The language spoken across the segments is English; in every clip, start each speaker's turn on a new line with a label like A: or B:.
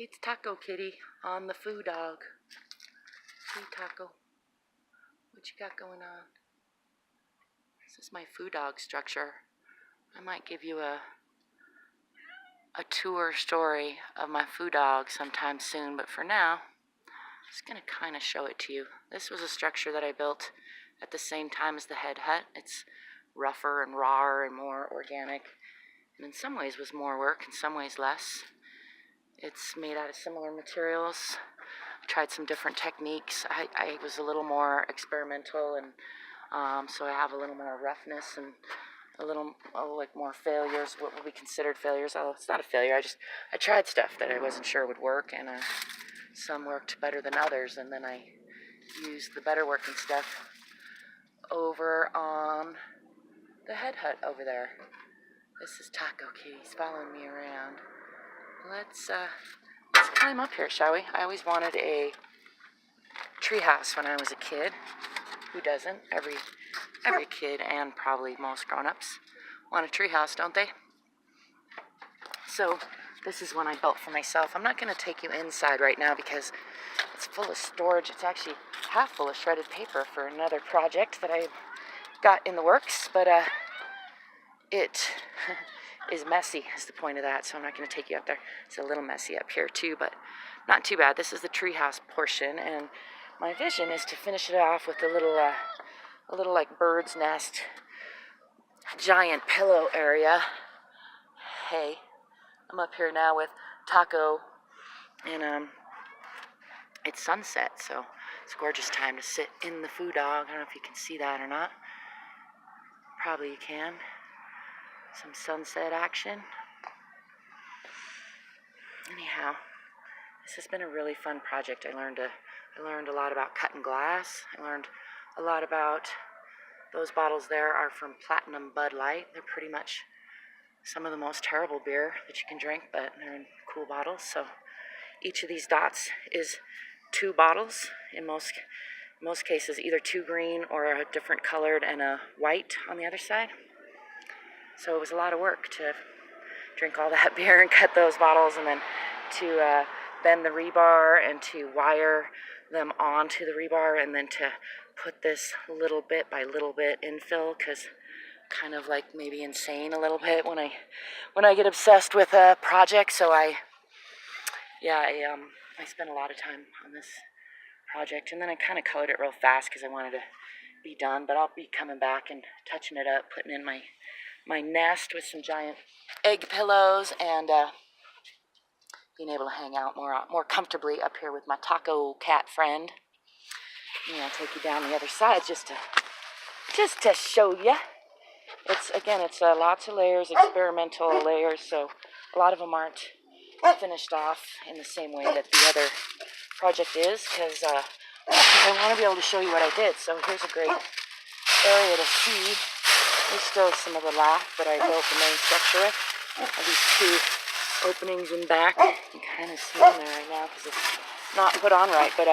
A: It's Taco Kitty on the Foo Dog. Hey Taco, what you got going on? This is my Foo Dog structure. I might give you a tour story of my Foo Dog sometime soon, but for now, I'm just gonna kind of show it to you. This was a structure that I built at the same time as the Head Hutt. It's rougher and rawer and more organic, and in some ways was more work, in some ways less. It's made out of similar materials. I tried some different techniques. I was a little more experimental, and so I have a little more roughness and a little like more failures, what would be considered failures. Although it's not a failure. I tried stuff that I wasn't sure would work, and some worked better than others, and then I used the better working stuff over on the Head Hutt over there. This is Taco Kitty. He's following me around. Let's climb up here, shall we? I always wanted a treehouse when I was a kid. Who doesn't? Every kid, and probably most grown-ups, want a treehouse, don't they? So this is one I built for myself. I'm not going to take you inside right now because it's full of storage. It's actually half full of shredded paper for another project that I got in the works, but it is messy is the point of that, so I'm not going to take you up there. It's a little messy up here too, but not too bad. This is the treehouse portion, and my vision is to finish it off with a little like bird's nest, giant pillow area. Hey, I'm up here now with Taco, and it's sunset, so it's a gorgeous time to sit in the Foo Dog. I don't know if you can see that or not. Probably you can. Some sunset action. Anyhow, this has been a really fun project. I learned a lot about cutting glass. I learned a lot about those bottles there are from Platinum Bud Light. They're pretty much some of the most terrible beer that you can drink, but they're in cool bottles. So each of these dots is 2 bottles. In most cases, either 2 green or a different colored and a white on the other side. So it was a lot of work to drink all that beer and cut those bottles, and then to bend the rebar and to wire them onto the rebar, and then to put this little bit by little bit infill, because kind of like maybe insane a little bit when I get obsessed with a project. So I spent a lot of time on this project, and then I kind of colored it real fast because I wanted to be done, but I'll be coming back and touching it up, putting in my nest with some giant egg pillows, and being able to hang out more comfortably up here with my Taco cat friend. I'll take you down the other side just to show you. It's lots of layers, experimental layers, so a lot of them aren't finished off in the same way that the other project is, because I want to be able to show you what I did. So here's a great area to see. There's still some of the lath that I built the main structure with. These 2 openings in back. You can kind of see them there right now because it's not put on right, but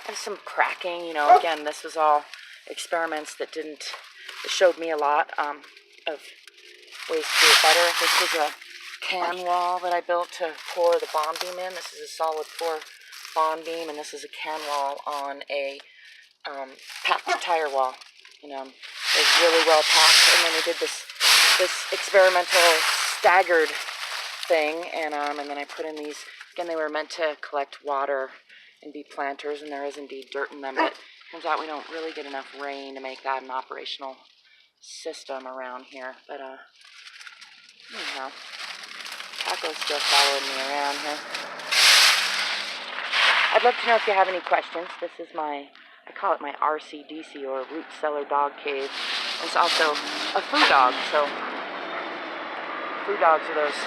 A: there's some cracking. Again, this was all experiments that showed me a lot of ways to do it better. This is a can wall that I built to pour the bond beam in. This is a solid pour bond beam, and this is a can wall on a packed tire wall. It was really well packed, and then we did this experimental staggered thing, and then I put in these. Again, they were meant to collect water and be planters, and there is indeed dirt in them, but it turns out we don't really get enough rain to make that an operational system around here. But anyhow, Taco's still following me around here. I'd love to know if you have any questions. This is I call it my RCDC, or Root-Cellar-Dog-Cave. It's also a Foo Dog, so Foo Dogs are those.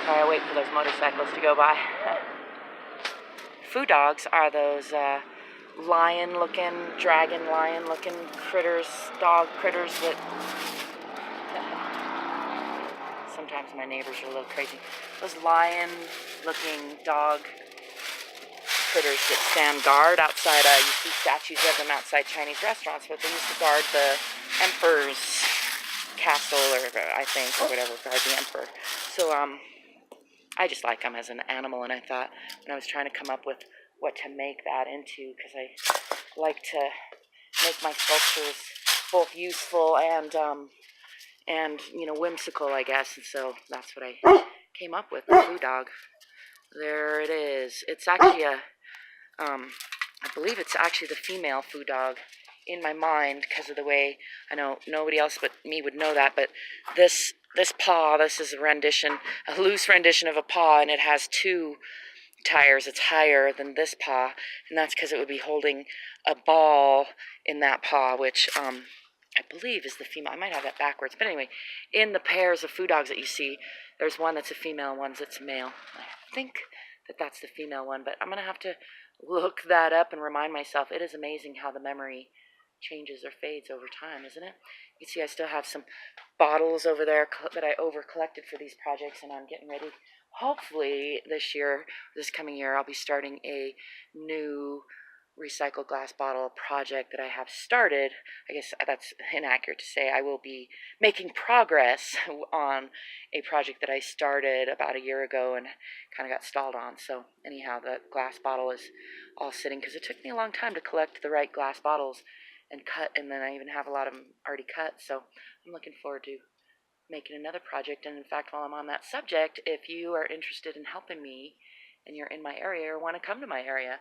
A: Sorry, I wait for those motorcycles to go by. Foo Dogs are those lion-looking, dragon lion-looking critters, dog critters that sometimes my neighbors are a little crazy. Those lion-looking dog critters that stand guard outside. You see statues of them outside Chinese restaurants, but they used to guard the emperor's castle, or I think, or whatever, guard the emperor. So I just like them as an animal, and I thought when I was trying to come up with what to make that into, because I like to make my sculptures both useful and whimsical, I guess, and so that's what I came up with, the Foo Dog. There it is. It's actually I believe it's actually the female Foo Dog in my mind because of the way, I know nobody else but me would know that, but this paw, this is a loose rendition of a paw, and it has 2 tires. It's higher than this paw, and that's because it would be holding a ball in that paw, which I believe is the female. I might have that backwards, but anyway, in the pairs of Foo Dogs that you see, there's one that's a female and one that's a male. I think that's the female one, but I'm going to have to look that up and remind myself. It is amazing how the memory changes or fades over time, isn't it? You can see I still have some bottles over there that I over-collected for these projects, and I'm getting ready. Hopefully this coming year, I'll be starting a new recycled glass bottle project that I have started. I guess that's inaccurate to say. I will be making progress on a project that I started about a year ago and kind of got stalled on. So anyhow, the glass bottle is all sitting because it took me a long time to collect the right glass bottles and cut, and then I even have a lot of them already cut. So I'm looking forward to making another project. And in fact, while I'm on that subject, if you are interested in helping me and you're in my area or want to come to my area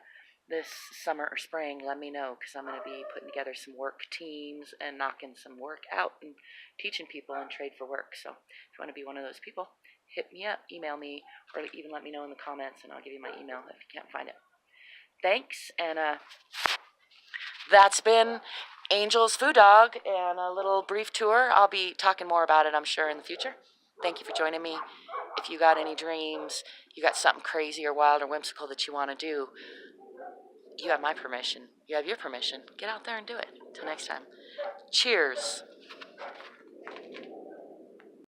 A: this summer or spring, let me know, because I'm going to be putting together some work teams and knocking some work out and teaching people and trade for work. So if you want to be one of those people, hit me up, email me, or even let me know in the comments, and I'll give you my email if you can't find it. Thanks, and that's been Angel's Foo Dog and a little brief tour. I'll be talking more about it, I'm sure, in the future. Thank you for joining me. If you got any dreams, you got something crazy or wild or whimsical that you want to do, you have my permission. You have your permission. Get out there and do it. Till next time. Cheers.